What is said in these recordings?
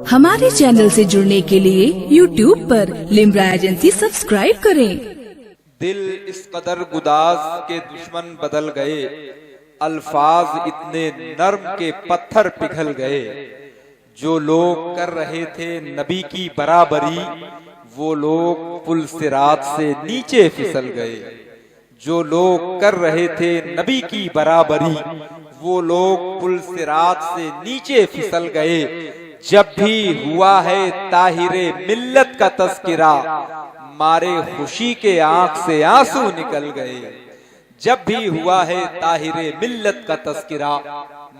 हमारे चैनल से जुड़ने के लिए YouTube पर लिम्रा एजेंसी सब्सक्राइब करें। दिल इस कदर गुदाज के दुश्मन बदल गए, अल्फाज इतने नर्म के पत्थर पिघल गए। जो लोग कर रहे थे नबी की बराबरी, वो लोग पुल सिरात से नीचे फिसल गए। जो लोग कर रहे थे नबी की बराबरी, वो लोग पुल सिरात से नीचे फिसल गए। जब भी हुआ है ताहिरे मिल्लत का तस्किरा, मारे खुशी के आंख से आंसू निकल गए। जब भी हुआ है ताहिरे मिल्लत का तस्किरा,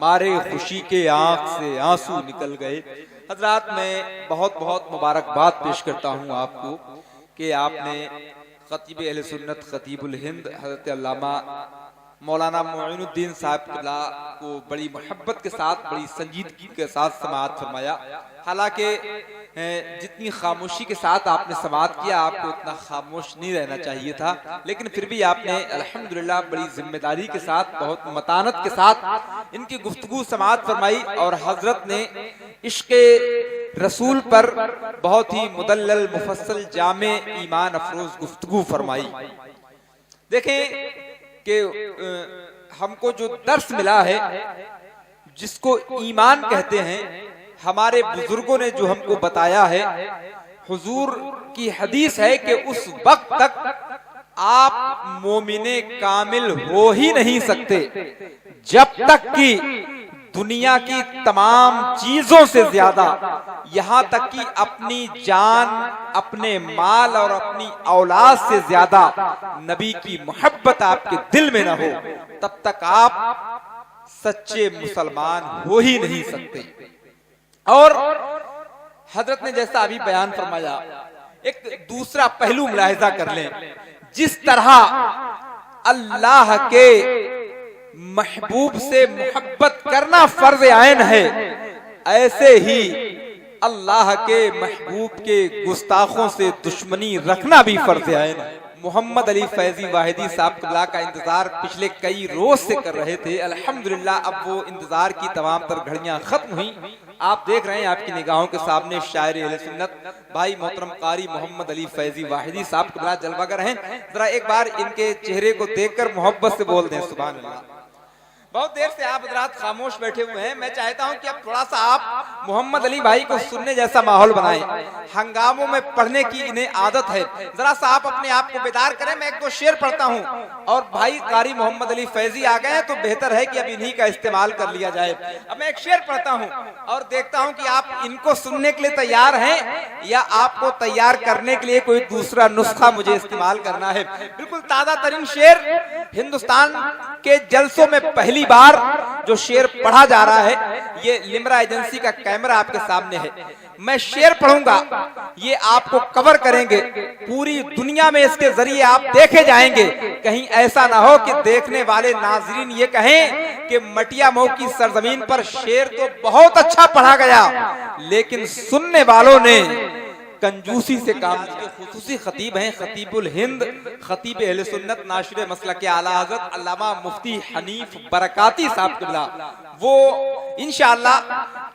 मारे खुशी के आंख से आंसू निकल गए। हजरात, मैं बहुत बहुत मुबारकबाद पेश करता हूँ आपको कि आपने खतीब अहले सुन्नत खतीबुल हिंद हजरत अल्लामा मौलाना मोइनुद्दीन साहब को बड़ी मोहब्बत के साथ, बड़ी संजीदगी के साथ समाअत फरमाया। हालांकि जितनी खामोशी के साथ आपने समाअत किया, आपको उतना खामोश नहीं रहना चाहिए था, लेकिन फिर भी आपने अल्हम्दुलिल्लाह बड़ी जिम्मेदारी के साथ, बहुत मतानत के साथ इनकी गुफ्तगू समाअत फरमाई। और हजरत ने इश्क़े रसूल पर बहुत ही मुदल्लल मुफस्सल जामे ईमान अफरोज गुफ्तगू फरमाई। देखें कि हमको जो दर्स मिला है, जिसको ईमान कहते हैं, हमारे बुजुर्गों ने जो हमको बताया है, हुजूर की हदीस है कि उस वक्त तक आप मोमिने कामिल हो ही नहीं सकते जब तक कि दुनिया की तमाम चीजों से ज्यादा, यहाँ तक कि अपनी जान, अपने माल और अपनी औलाद से ज्यादा नबी की मोहब्बत आपके दिल में न हो, तब तक आप सच्चे मुसलमान हो ही नहीं सकते। और हजरत ने जैसा अभी बयान फरमाया, एक दूसरा पहलू मुलाहिजा कर लें। जिस तरह अल्लाह के महबूब से मोहब्बत करना फर्ज आयन है, ऐसे ही अल्लाह के महबूब के गुस्ताखों से दुश्मनी रखना भी फर्ज आयन है। मोहम्मद अली फैजी वाहिदी साहब का इंतजार पिछले कई रोज से कर रहे थे। अल्हम्दुलिल्लाह अब वो इंतजार की तमाम तर घड़ियां खत्म हुई। आप देख रहे हैं आपकी निगाहों के सामने शायर अहले सुन्नत भाई मोहतरम कारी मोहम्मद अली फैजी वाहिदी साहब जलवागर हैं। जरा एक बार इनके चेहरे को देखकर मोहब्बत से बोल दें सुभान अल्लाह। बहुत देर से आप हजरात खामोश बैठे हुए हैं। मैं चाहता हूं कि अब थोड़ा सा आप मोहम्मद अली भाई को सुनने जैसा माहौल बनाएं। हंगामों में पढ़ने की इन्हें आदत है, जरा सा आप अपने आप को बेदार करें। मैं एक दो शेर पढ़ता हूं और भाई कारी मोहम्मद अली फैजी आ गए हैं तो बेहतर है कि अब इन्हीं का इस्तेमाल कर लिया जाए। अब मैं एक शेर पढ़ता हूं और देखता हूं कि आप इनको सुनने के लिए तैयार हैं या आपको तैयार करने के लिए कोई दूसरा नुस्खा मुझे इस्तेमाल करना है। बिल्कुल ताजा तरीन शेर, हिंदुस्तान के जलसों में पहली बार जो शेर पढ़ा जा रहा है, ये लिम्रा एजेंसी का कैमरा आपके सामने है। मैं शेर पढ़ूंगा, ये आपको कवर करेंगे, पूरी दुनिया में इसके जरिए आप देखे जाएंगे। कहीं ऐसा ना हो कि देखने वाले नाजरीन ये कहें कि मटिया मऊ की सरजमीन पर शेर तो बहुत अच्छा पढ़ा गया, लेकिन सुनने वालों ने कंजूसी से काम किया। खुसूसी खतीब हैं खतीबुल हिंद, खतीब अहले सुन्नत, नाशिर मसलक आला हज़रत अल्लामा मुफ्ती हनीफ बरकाती साहब क़िबला। वो इंशाअल्लाह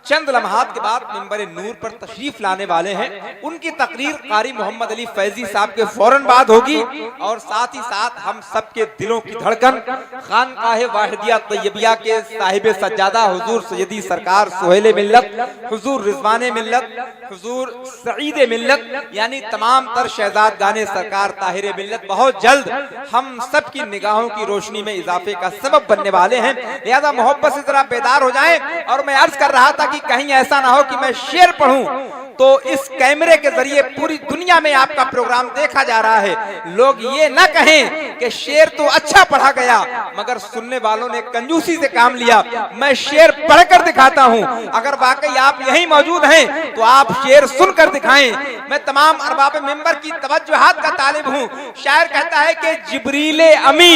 चंद लम्हात के बाद मिंबर नूर पर तशरीफ लाने वाले हैं। उनकी तकरीर कारी मोहम्मद अली फैजी साहब के फौरन बाद होगी और साथ ही साथ हम सबके दिलों की धड़कन खानकाह वाहिदिया तैयबिया के साहिब सज्जादा हुजूर सैयदी सरकार सुहेल मिल्लत, हुजूर रिजवान मिल्लत, हुजूर सईद मिल्लत, यानी तमाम तर शहजाद गाने सरकार ताहिर मिल्लत बहुत जल्द हम सब की निगाहों की रोशनी में इजाफे का सबब बनने वाले हैं। लिहाजा मोहब्बत से जरा बेदार हो जाएं। और मैं अर्ज कर रहा था कि कहीं ऐसा ना हो कि मैं शेर पढ़ूं तो इस कैमरे के जरिए पूरी दुनिया में आपका प्रोग्राम देखा जा रहा है। लोग ये ना कहें कि शेर तो अच्छा पढ़ा गया मगर सुनने वालों ने कंजूसी से काम लिया। मैं शेर पढ़कर दिखाता हूं, अगर वाकई आप यहीं मौजूद हैं तो आप शेर सुनकर दिखाएं। मैं तमाम अरबाब मिंबर की तवज्जुहात का तालिब हूं। शायर कहता है कि जिब्रीले अमी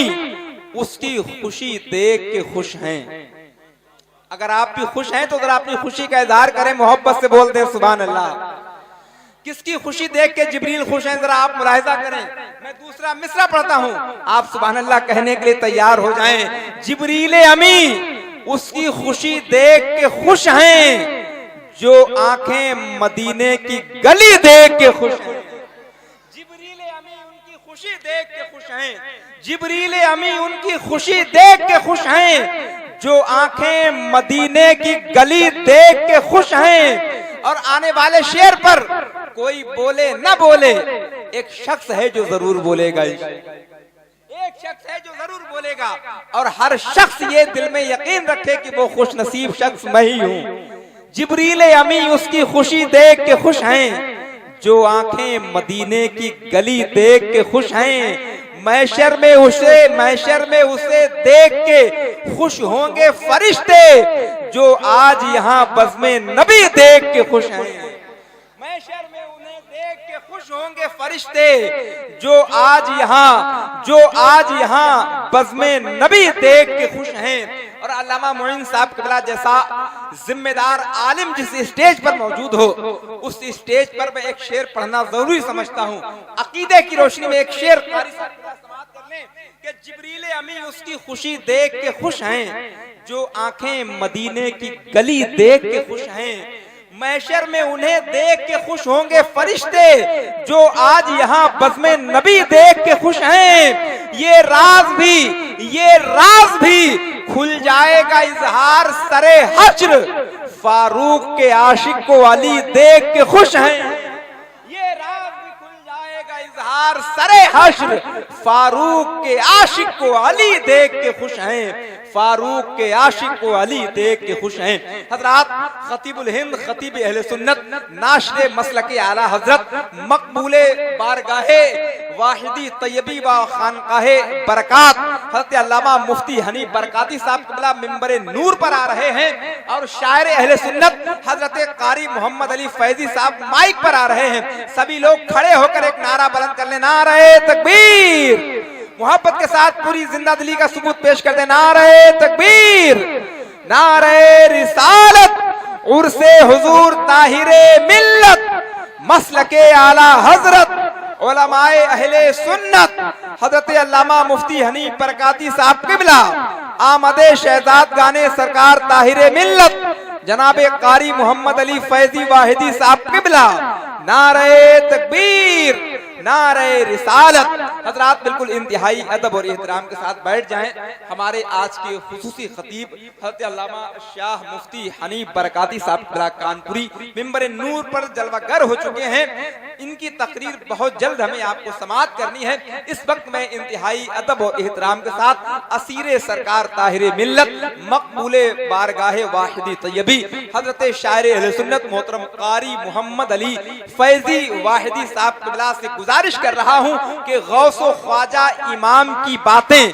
उसकी खुशी देख के खुश हैं। अगर आप भी खुश हैं तो जरा अपनी खुशी का इजहार करें, मोहब्बत से बोल दें सुभान अल्लाह। किसकी खुशी देख के जिब्रील खुश हैं, जरा आप मुलाहिजा करें। मैं दूसरा मिसरा पढ़ता हूं, आप सुभान अल्लाह कहने के लिए तैयार हो जाएं। जिब्रील अमी उसकी खुशी देख के खुश हैं, जो आंखें मदीने की गली देख के खुश हैं। जिब्रील अमी उनकी खुशी देख के खुश हैं। जिब्रील अमी उनकी खुशी देख के खुश हैं, जो आंखें मदीने की गली देख के खुश हैं। और आने वाले शेर पर कोई बोले न बोले, एक शख्स है जो जरूर बोलेगा। एक शख्स है जो जरूर बोलेगा, और हर शख्स ये दिल में यकीन रखे कि वो खुश नसीब शख्स मैं ही हूँ। जिब्रील अमी उसकी खुशी देख के खुश हैं, जो आंखें मदीने की गली देख के खुश हैं। महशर में उसे देख के खुश होंगे फरिश्ते, जो आज यहाँ बज़्मे नबी देख के खुश हैं। महशर में उन्हें देख के खुश होंगे फरिश्ते, जो आज यहाँ बज़्मे नबी देख के खुश हैं। और अल्लामा मोइन साहब क़िबला जैसा जिम्मेदार आलिम जिस स्टेज पर मौजूद हो, उस स्टेज पर मैं एक शेर पढ़ना जरूरी समझता हूँ। अकीदे की रोशनी में एक शेर समाप्त कर लें कि जिब्रील अमी उसकी खुशी देख के खुश हैं, जो आंखें मदीने की गली देख के खुश हैं। महशर में उन्हें देख के खुश होंगे फरिश्ते, जो आज यहाँ बज़्मे नबी देख के खुश हैं। ये राज भी खुल जाएगा इजहार सरे हश्र, फारूक के आशिक को अली देख के खुश हैं। ये राज भी खुल जाएगा इजहार सरे हश्र, फारूक के आशिक को अली देख के खुश हैं। फारूक के आशिक को अली देख के खुश हैं। हजरात, खतीबुल हिंद खतीब अहले सुन्नत नाशरे मसलके आला हजरत मकबूले बारगाहे वाहिदी तैयबी व खानकाहे बरकात हजरत अल्लामा मुफ्ती हनी बरकाती साहब क़िबला मिंबरे नूर पर आ रहे हैं, और शायर अहले सुन्नत हजरत कारी मोहम्मद अली फैजी साहब माइक पर आ रहे हैं। सभी लोग खड़े होकर एक नारा बुलंद कर ले, नारे तकबीर। मोहब्बत के साथ पूरी जिंदा दिली का सबूत पेश कर दे, नारे तकबीर, नारे रिसालत, उर्से हुजूर ताहिरे मिल्लत, मसलके आला हजरत उलमाए अहले सुन्नत हजरत अल्लामा मुफ्ती हनी बरकाती साहब क़िबला, आमदे शहजाद गाने सरकार ताहिरे मिल्लत जनाबे कारी मोहम्मद अली फैजी वाहिदी साहब क़िबला, नारे तकबीर, नारे रिसालत। हजरात, बिल्कुल इंतहाई अदब और एहतराम के साथ बैठ जाएं। हमारे आज के खुसूसी खतीब हज़रत अल्लामा शाह मुफ्ती हनी बरकाती साहब क़िबला कानपुरी मिंबर नूर पर जलवागर हो चुके हैं। इनकी तकरीर बहुत जल्द हमें आपको समाअत करनी है। इस वक्त मैं इंतहाई अदब और एहतराम के साथ असीरे सरकार ताहिरे मिल्लत मकबूले बारगाहे वाहिदी तैयबी हजरत शायर अहले सुन्नत मोहतरम कारी मोहम्मद अली फैजी वाहिदी साहब क़िबला से गुजारिश कर रहा हूँ कि गौसो ख्वाजा इमाम की बातें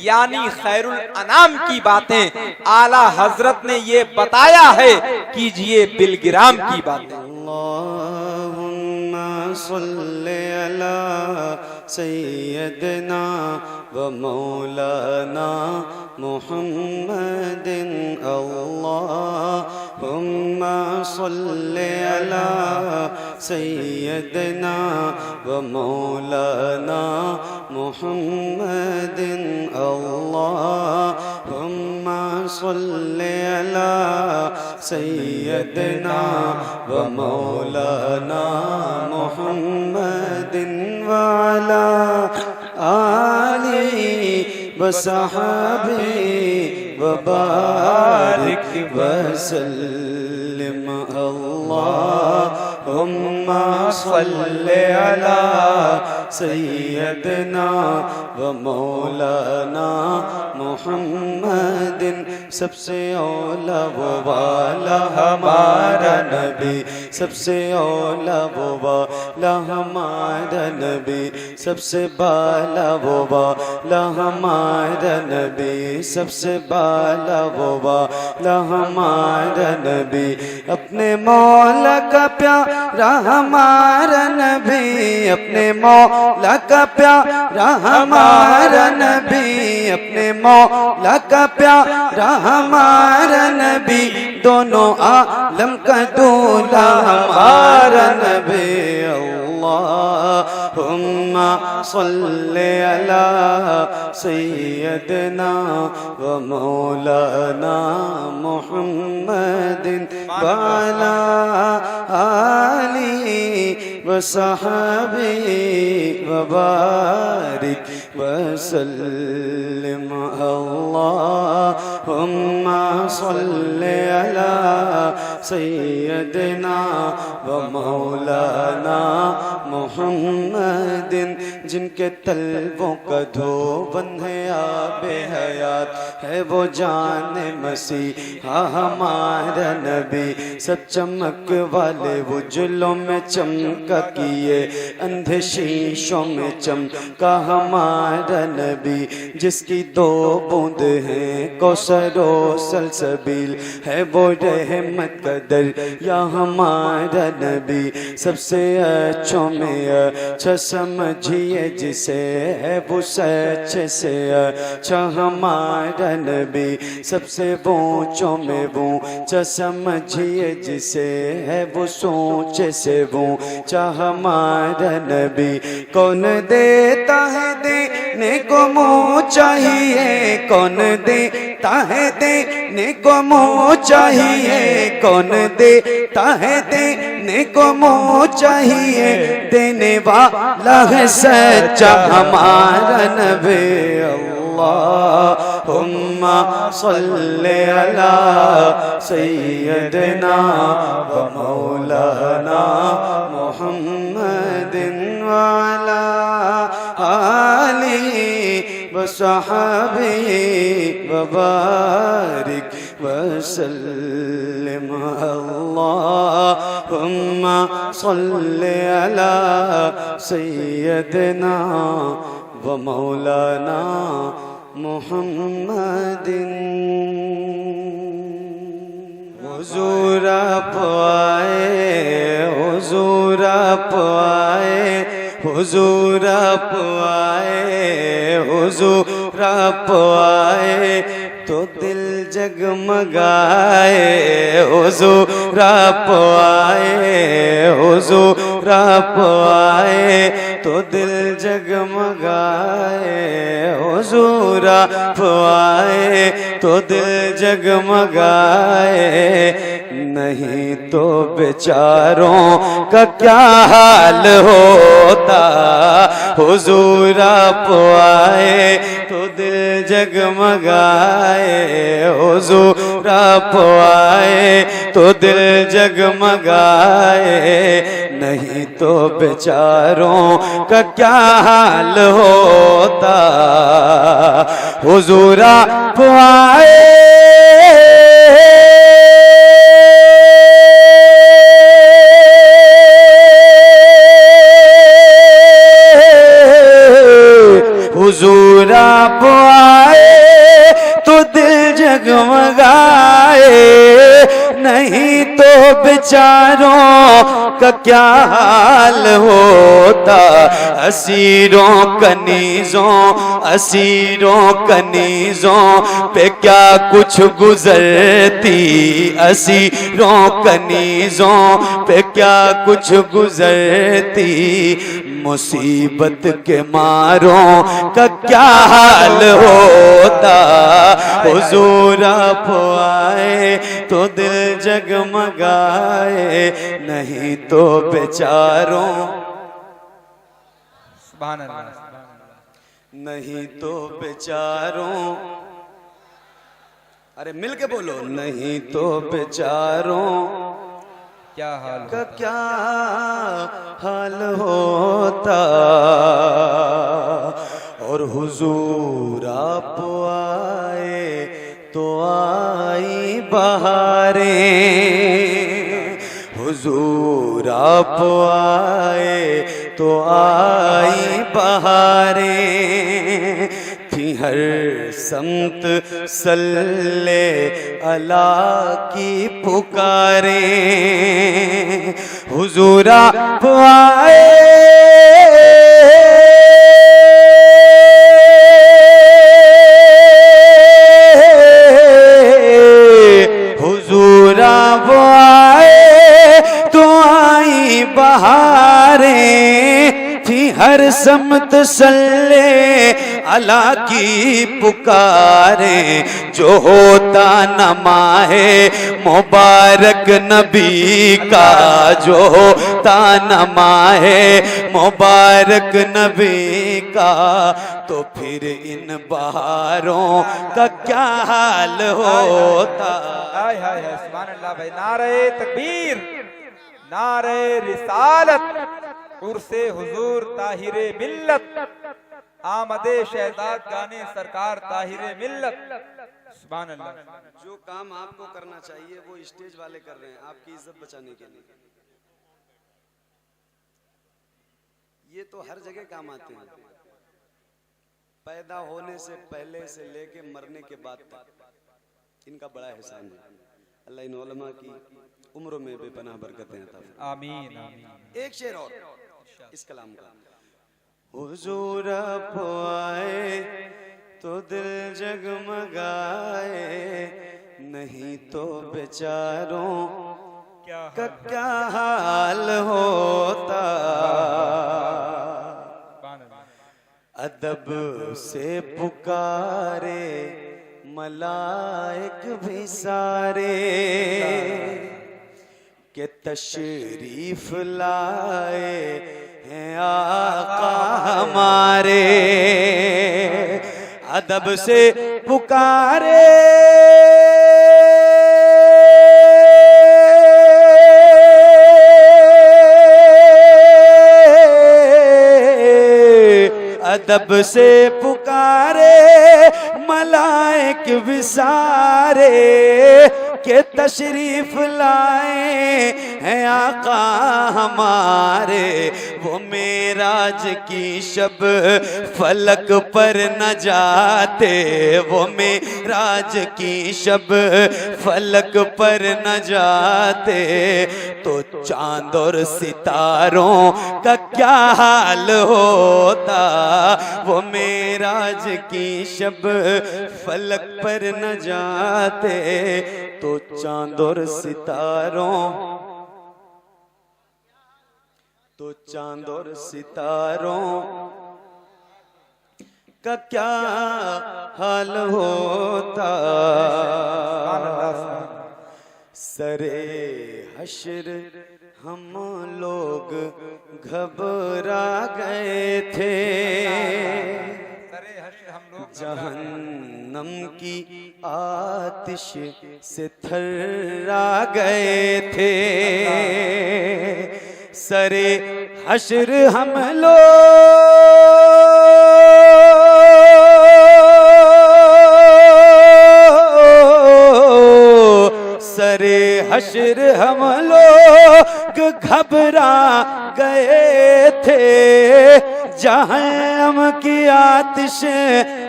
यानी खैरुल अनाम की बातें आला हजरत ने ये बताया है, कीजिए बिलगिराम की बातें। अल्लाहुम्मा सल्ली अला सय्यदना व मौलाना मुहम्मदिन, अल्लाहुम्मा सल्ली अला सय्यदना व मौलाना मुहम्मदिन, अल्लाहुम्मा सल्ली अला सय्यदना व मौलाना मुहम्मदिन व अला आलिहि व सहाबी व बारिक व सल्लिम, अल्लाहुम्मा सल्ली अला सय्यदना व मौलाना मुहम्मदिन। सबसे औला वो वाला हमारा नबी, सबसे औला वो वाला हमारा नबी, सबसे बाला वो वाला हमारा नबी, सबसे बाला वो वाला हमारा नबी, अपने मौला का प्यारा हमारा नबी, अपने मौला का प्यारा हमारा नबी, अपने मौला का प्यारा हमारा नबी, दोनों आलम का दूल्हा हमारा नबी। अल्लाहुम्मा सल्ले अला सय्यदना व मौलाना मुहम्मदिन व अला आलिहि व सहाबिहि व बारिक व सल्लिम अल्लाहुम्मा सल्ले अला सय्यदना व मौलाना मुहम्मदिन जिनके तलबों का धोबन है आबे हयात है वो जान मसीहा हमारा नबी सब चमक वाले उजलों में चमका किए अंधे शीशों में चमका हमारा नबी जिसकी दो बूंद हैं कौसरो सलसबील है वो रहमत कदर या हमारा नबी सबसे अच्छों में अच्छा समझिए जिसे है वो सच से अच्छा हमारा नबी सबसे ऊंचों में ऊंचा समझिए जिसे है वो सोच से ऊंचा हमारा नबी कौन देता है देने को मुँह चाहिए कौन देता है देने को मुँह चाहिए कौन देता है देने को मुँह चाहिए देने वाला है सच्चा हमारा नबी अल्लाहुम्मा सल्ले अला सय्यदना व मौलाना मुहम्मदिन व अला आलिहि व सहाबिहि व बारिक व सल्लिम अल्लाहुम्मा सल्ले अला सय्यदना व मौलाना मुहम्मदिन हुजूर आप आए हुजूर आप आए हुजूर आप आए हुजूर आप आए तो दिल जगमगाए हुजूर आप आए हुजूर आप आए तो दिल जगमगाए हुजूर आप आए तो दिल जगमगाए नहीं तो बेचारों का क्या हाल होता हुजूर आप आए तो दिल जगमगाए हुजूर आप आए तो दिल जगमगाए नहीं तो बेचारों का क्या हाल होता हुजूर आप आए हुजूर आप आए तो दिल जगमगाए नहीं तो बेचारों का क्या हाल होता असीरों कनीजों पे क्या कुछ गुजरती असीरों कनीजों पे क्या कुछ गुजरती मुसीबत के मारों का क्या हाल होता हुजूर आप आए तो दिल जगमगाए नहीं तो बेचारों सुभान अल्लाह नहीं तो बेचारों अरे मिल के बोलो नहीं तो बेचारों क्या हाल का क्या हाल होता और हुजूर आप आए तो आई बहारें हुजूर आप आए तो आई बहारें थी हर समत सल्ले अला की पुकारें हुजूर आप आए हुजूर आप आए तो आई बहारें हर समत सल्ले अला की पुकारे, जो होता नमाहे मुबारक नबी का, जो होता नमाहे मुबारक नबी का, तो फिर इन बहारों का क्या हाल होता। हाय हाय हाय, सुभान अल्लाह भाई। नारे तकबीर, नारे रिसालत, उर्से हुजूर ताहिरे मिल्लत, आमदे शहजाद गाने सरकार ताहिरे मिल्लत। सुभान अल्लाह। जो काम आपको करना चाहिए वो स्टेज वाले कर रहे हैं आपकी इज्जत बचाने के लिए। ये तो हर जगह काम आते हैं, पैदा होने से पहले से लेके मरने के बाद तक इनका बड़ा एहसान है। अल्लाह इन उलमा की उम्र में बेपनाह बरकतें अता फरमाए। आमीन आमीन। एक शेर और इस कलाम का। हुजूर आप आए तो दिल जगमगाए, नहीं तो बेचारों का क्या हाल होता। अदब से पुकारे मलाइक भी सारे, के तशरीफ लाए हैं आका हमारे। अदब से पुकारे अदब से पुकारे मलाइक विसारे, के तशरीफ लाए हैं आका हमारे। वो मेराज की शब फलक पर न जाते, वो मेराज की शब फलक पर न जाते, तो चांद और सितारों का क्या हाल होता। वो मेराज की शब फलक पर न जाते, तो चांद और सितारों का क्या हाल होता। सरे हश्र हम लोग घबरा गए थे, जहन्नम की आतिश से थर्रा गए थे। सरे हश्र हम सरे हश्र हम लोग घबरा गए थे, जहन्नम की आतिश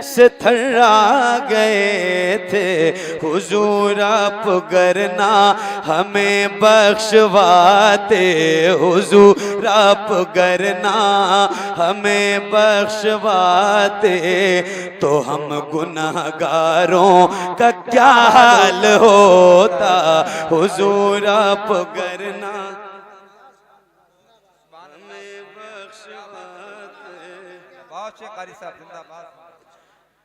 से थर्रा गए थे। हुजूर आप गरना हमें बख्शवाते, हुजूर आप गरना हमें बख्शवाते, तो हम गुनाहगारों का क्या हाल होता। हुजूर आप गरना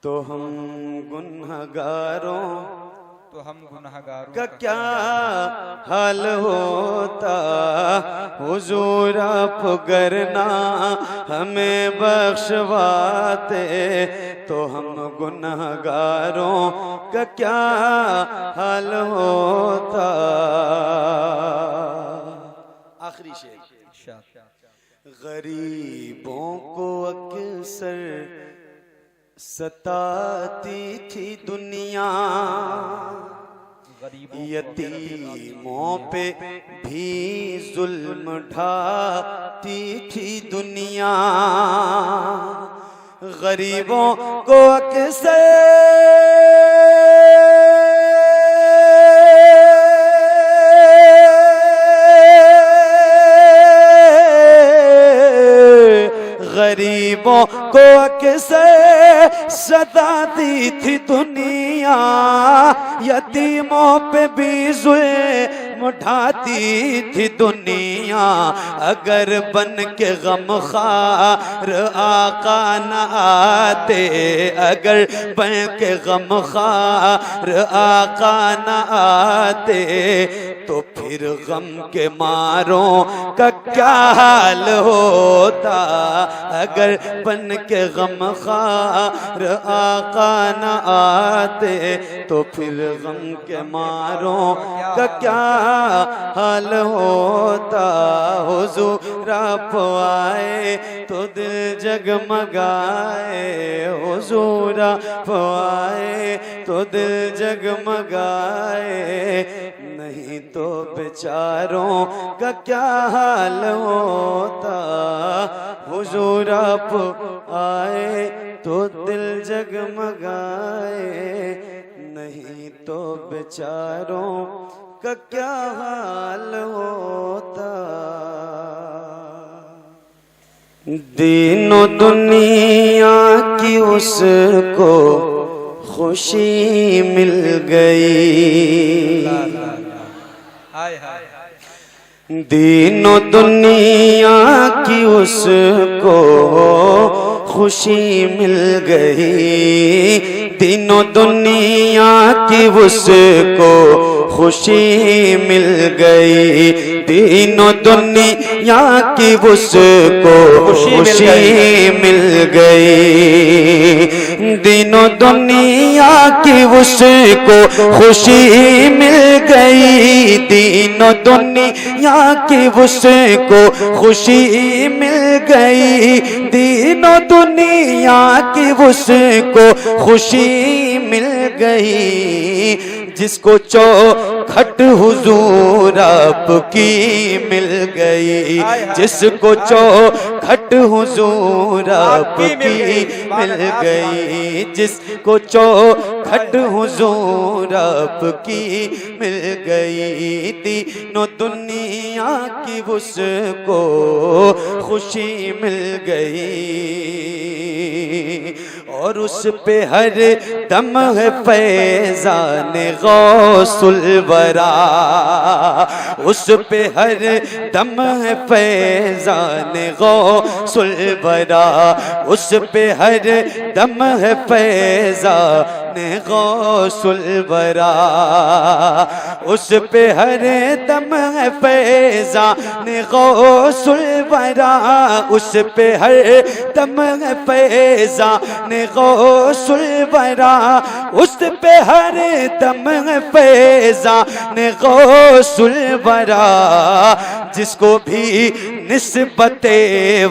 तो हम गुनहगारों का क्या हाल होता। हुजूर आप गरना हमें बख्शवाते, तो हम गुनहगारों का क्या हाल होता। आखिरी शेर। गरीबों को अक्सर सताती थी दुनिया, यतीमों पे भी जुल्म ढाती थी दुनिया। गरीबों को अक्सर गरीबों को अक्सर सताती थी दुनिया, यतीमों पे भी उठाती थी दुनिया अगर बन के गमखार आका न आते, अगर बन के गमखार आका न आते तो फिर गम के मारों का क्या हाल होता, अगर बन के गमखार आका न आते तो फिर गम के मारों का क्या हाल होता। हुजूर आप आए तो दिल जगमगाए, हुजूर आप आए तो दिल जगमगाए, नहीं तो बेचारों का क्या हाल होता। हुजूर आप आए तो दिल जगमगाए, नहीं तो बेचारों का क्या हाल होता। दीनो दुनिया की उसको खुशी मिल गई, दीनो दुनिया की उसको खुशी मिल गई, दीनो दुनिया की उसको खुशी मिल गई, दीनो दुनिया की उसको खुशी मिल गई, दीनो दुनिया की उसको खुशी मिल गई, दीनो दुनिया की उसको खुशी मिल गई, दीनो दुनिया की उसको खुशी मिल गई, जिसको चौखट हुजूर आपकी मिल गई, जिसको चौखट हुजूर आपकी मिल गई, जिसको चौखट हुजूर आपकी मिल गई, तीनों दुनिया की उसको खुशी मिल गई, और उस पे हर दम है फैज़ान गौसुल वरा, उस पे हर दम है फैज़ान गौसुल वरा, उस पे हर दम है फैज़ान गौसुल वरा, उस पे हर दम है फैज़ान गौसुल वरा, उस पे हर दम है फैज़ान गौसुल वरा, उस पे हर दम है फैज़ान गौसुल वरा, जिसको भी निस्बते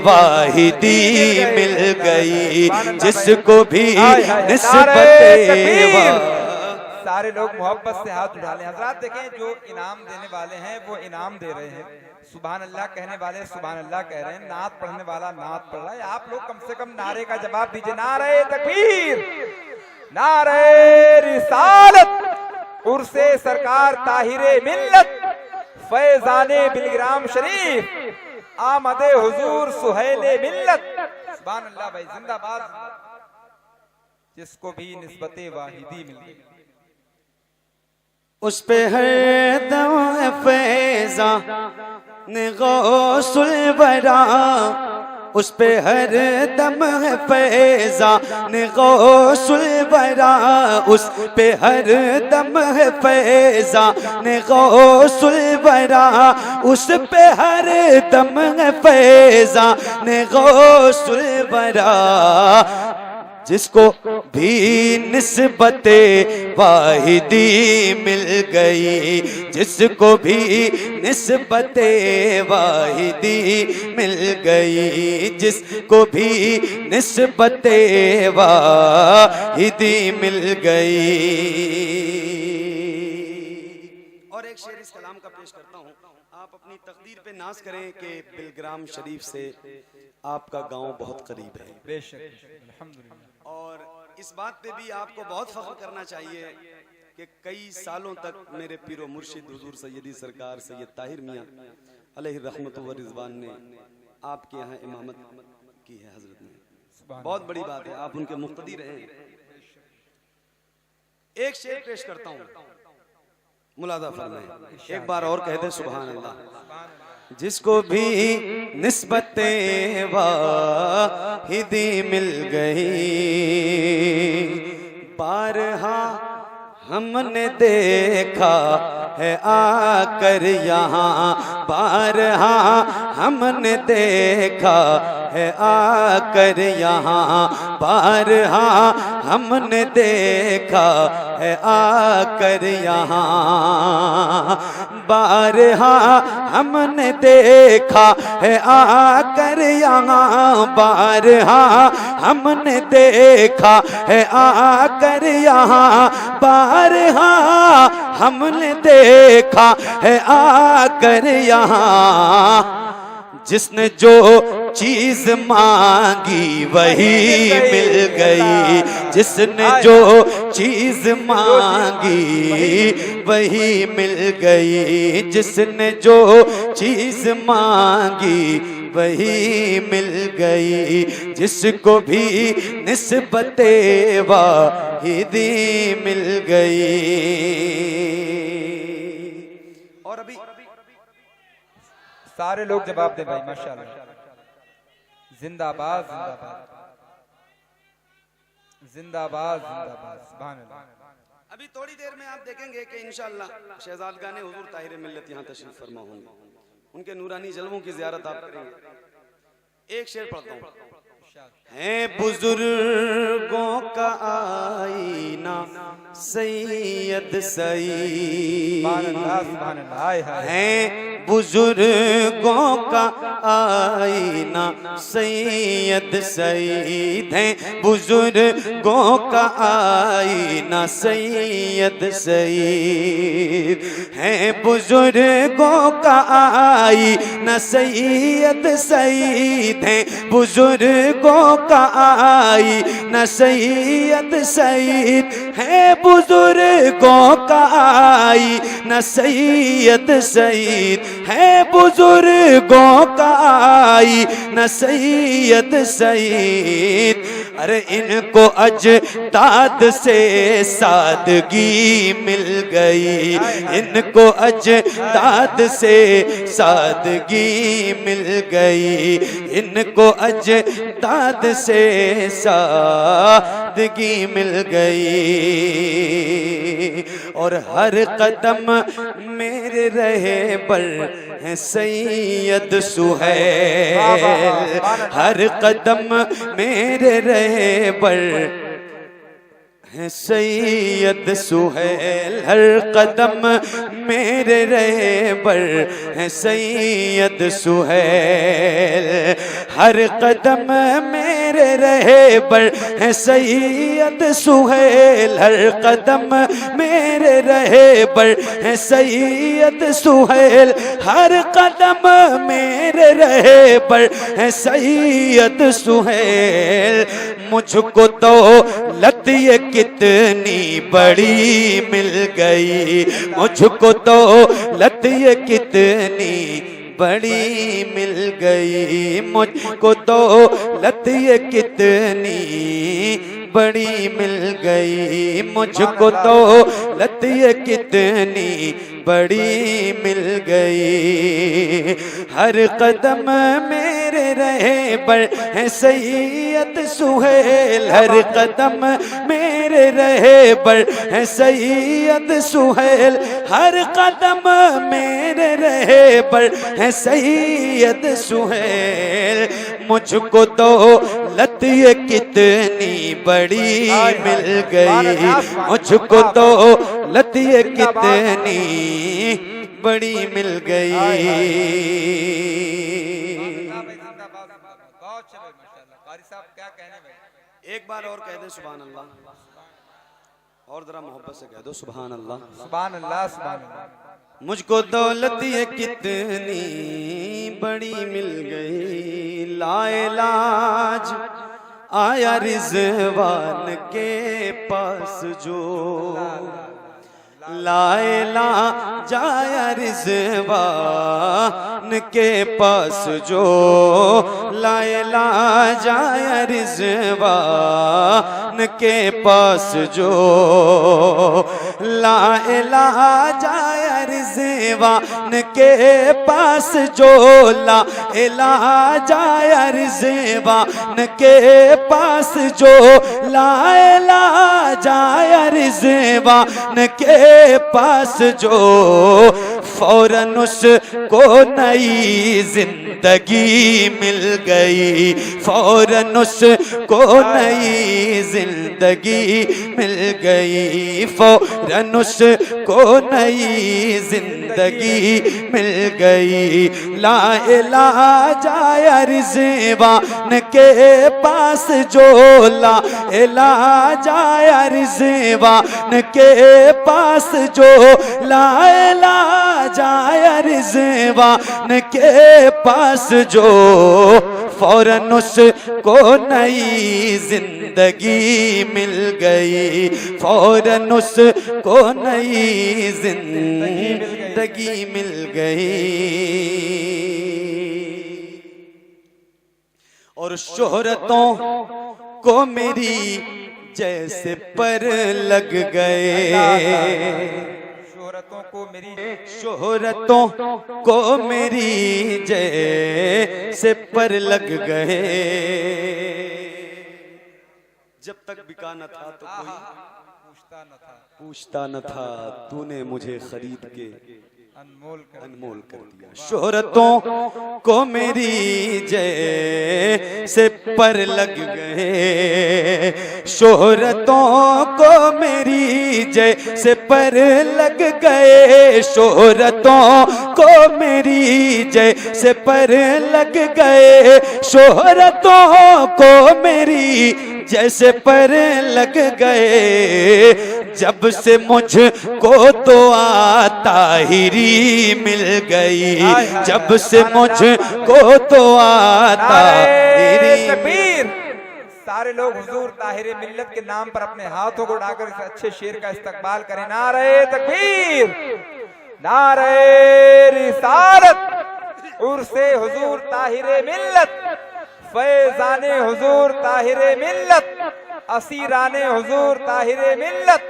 वाहिदी मिल गई, जिसको भी निस्बते सारे लोग मोहब्बत से हाथ उठा लें। हजरात देखें, जो इनाम देने वाले हैं वो इनाम दे रहे हैं, सुभान अल्लाह कहने वाले सुभान अल्लाह कह रहे हैं, नात पढ़ने वाला नात पढ़ रहा है। आप लोग कम से कम नारे का जवाब दीजिए, नारे तकबीर, नारे रिसालत, उर्से सरकार ताहिरे मिल्लत, फैज़ाने बिलग्राम शरीफ, आमदे हुजूर सुहैले मिल्लत, सुभान अल्लाह भाई जिंदाबाद, जिसको भी निस्बते वाहिदी मिल गई, उस पे हर दम फैज़ान गौसुल वरा, उस पे हर दम फैज़ान गौसुल वरा, उस पे हर दम फैज़ान गौसुल वरा, उस पे हर दम फैज़ान गौसुल वरा, जिसको भी निस्बते वाहिदी मिल गई, जिसको भी निस्बते वाहिदी मिल गई, जिसको भी निस्बते वाहिदी मिल गई। और एक शेर इस कलाम का पेश करता हूँ, आप अपनी तकदीर पे नाज करें कि बिलग्राम शरीफ से आपका गांव बहुत करीब है। बेशक अल्हम्दुलिल्लाह। और इस बात पे भी आपको बहुत फख्र करना चाहिए कि कई सालों तक मेरे पीरो मुर्शिद हुजूर सैयदी सरकार सैयद ताहिर मियाँ अलैहि रहमत व रिज़वान ने आपके यहाँ इमामत की है। हजरत ने बहुत बड़ी बात है, आप उनके मुक्तदी रहे। एक शेर पेश करता हूँ मुलादा फरमाएं, एक बार और कह दे सुभान अल्लाह। जिसको भी निस्बते वाहिदी मिल गई, बारहा हमने देखा है आकर यहाँ, बारहा हमने देखा है आकर यहाँ, बारहा हमने देखा है आकर यहाँ, बारहा हमने देखा है आकर यहाँ, बारहा हमने देखा है आकर यहाँ, बारहा हमने देखा है आकर यहाँ। जिसने जो चीज मांगी वही मिल गई, जिसने जो चीज मांगी वही मिल गई, जिसने जो चीज मांगी वही मिल गई, जिसको भी निस्बते वाहिदी मिल गई। और अभी सारे लोग जवाब दे भाई, माशाल्लाह। जिंदाबाद जिंदाबाद जिंदाबाद जिंदाबाद, सुभान अल्लाह। अभी थोड़ी देर में आप देखेंगे कि इंशाअल्लाह शहजादगाने हुजूर ताहिर मिल्लत यहाँ तशरीफ फरमा होंगे, उनके नूरानी जलवों की ज़ियारत आप करेंगे। एक शेर पढ़ता हूँ। है बुजुर्गों का आईना सैयद सईद, है बुजुर्गों का आईना सैयद सईद, है बुजुर्गों का आईना सैयद सईद, है बुजुर्गों का आईना सैयद सईद, है बुजुर्गों का आईना सैयद सईद, है बुजुर्गों का आईना सैयद सईद, है बुजुर्गों का आईना सैयद सईद। अरे इनको अजदाद से सादगी मिल गई, इनको अजदाद से सादगी मिल गई, इनको अजदाद से सादगी मिल गई। और हर कदम मेरे रहे पर है सैयद सुहैल, हर कदम मेरे रहे पर है सैयद सुहैल, हर कदम मेरे रहबर है सैयद सुहैल, हर कदम मेरे रहबर है सैयद सुहैल, हर कदम मेरे रहबर है सैयद सुहैल, हर कदम मेरे रहबर है सैयद सुहैल। मुझको तो लत ये कितनी बड़ी मिल गई, मुझको तो लत ये कितनी बड़ी मिल गई, मुझको तो लत ये कितनी बड़ी मिल गई, मुझको तो लत ये कितनी बड़ी मिल गई। हर कदम मेरे रहे पर है सैयद सुहैल, हर कदम मेरे रहे पर है सैयद सुहैल, हर कदम मेरे रहे पर है सैयद सुहैल। मुझको तो लत ये कितनी बड़ी मिल गई, मुझको तो लत ये कितनी बड़ी मिल गई। एक बार और कह दे सुभान अल्लाह, और जरा मोहब्बत से कह दो सुभान अल्लाह, सुभान अल्लाह, सुभान अल्लाह। मुझको दौलत ये कितनी बड़ी मिल गई, लाइलाज आया रिज़वान के पास जो, लाइला जाया रिज़वान के पास जो, लाइला जाया रिज़वान के पास जो। ला इलाजा रिज़वान के पास जो, ला इलाजा रिज़वान के पास जो, ला इलाजा रिज़वान के पास जो, फौरन उसको नई जिंदगी मिल गई, फौरन उसको नई जिंदगी मिल गई, फौरन उसको नई जिंदगी मिल गई। ला इलाजा रिज़वान के पास जो, ला इलाजा रिज़वान के पास जो, ला इलाजा रिज़वान के पास जो, फौरन उसको नई जिंदगी मिल गई, फौरन उसको नई जिंदगी मिल गई। और शोहरतों को मेरी जैसे पर लग गए, शोहरतों को मेरी, शोहरतों को मेरी जैसे पर लग गए। जब तक बिका न था तो कोई पूछता न था, तूने मुझे खरीद के अनमोल कर दिया। शोहरतों को मेरी जैसे पर लग गए, शोहरतों को मेरी जैसे पर लग गए, शोहरतों को मेरी जैसे पर लग गए, शोहरतों को मेरी जैसे पर लग गए। जब से मुझको तो ताहिरी मिल गई, जब से मुझको तो ताहिरी। सारे लोग हुजूर ताहिरे मिल्लत के नाम पर अपने हाथों को उठाकर इस अच्छे शेर का इस्तकबाल करें। नारे तकबीर, नारे रिसालत, उर्से हुजूर ताहिरे मिल्लत, फैजाने हुजूर ताहिरे मिल्लत, असीराने हुजूर ताहिरे मिल्लत,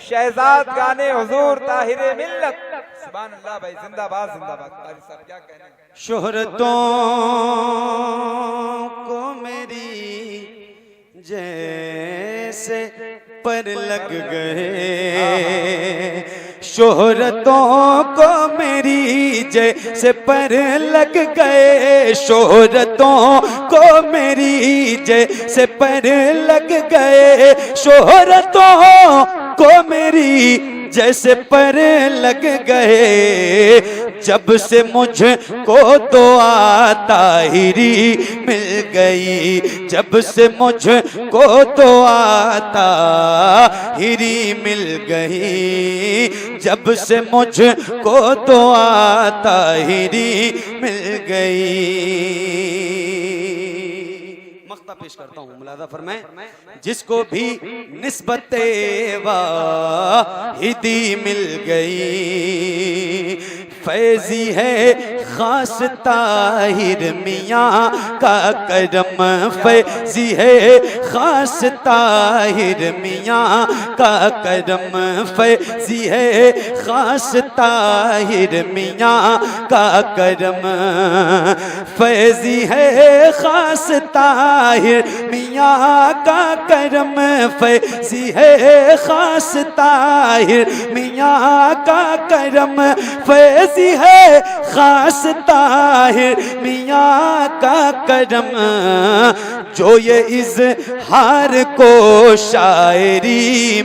शहजाद गाने हुजूर ताहिरे मिल्लत। सुभान अल्लाह भाई, जिंदाबाद जिंदाबाद। कारी साहब क्या कहने? शोहरतों को मेरी जैसे पर लग गए, शोहरतों को मेरी जैसे पर लग गए, शोहरतों को मेरी जैसे पर लग गए, शोहरतों को मेरी जैसे पर लग गए। जब से मुझको तो ताहिरी मिल गई, जब से मुझको तो ताहिरी मिल गई, जब से मुझको तो ताहिरी मिल गई। मख्ता पेश करता हूँ, मुलादा फरमाएं। जिसको भी निस्बते वाहिदी मिल गई, फैजी है खास ताहिर मियाँ का करम, फैजी है खास ताहिर मियाँ का करम, फैजी है खास ताहिर मियाँ का करम, फैजी है खास ताहिर मियाँ का करम, फैजी है खास ताहिर मियाँ का करम, फैजी है खास ताहिर मियाँ का करम। जो ये इज़हार को शायरी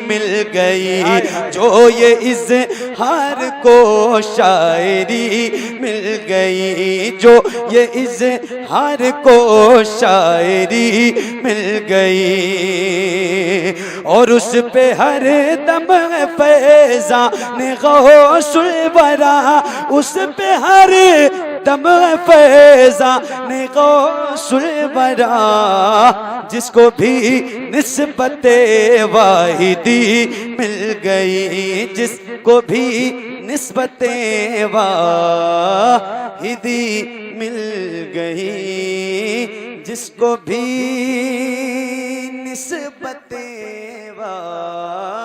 मिल गई, जो ये इज़हार को शायरी मिल गई, जो ये इज़हार को शायरी मिल गई। और उस पे हर दम फैज़ान गौसुल वरा, उस पे हर दम फैज़ान गौसुल वरा, जिसको भी निस्बते वाहिदी मिल गई, जिसको भी निस्बते वाहिदी मिल गई, जिसको भी निस्बते वाहिदी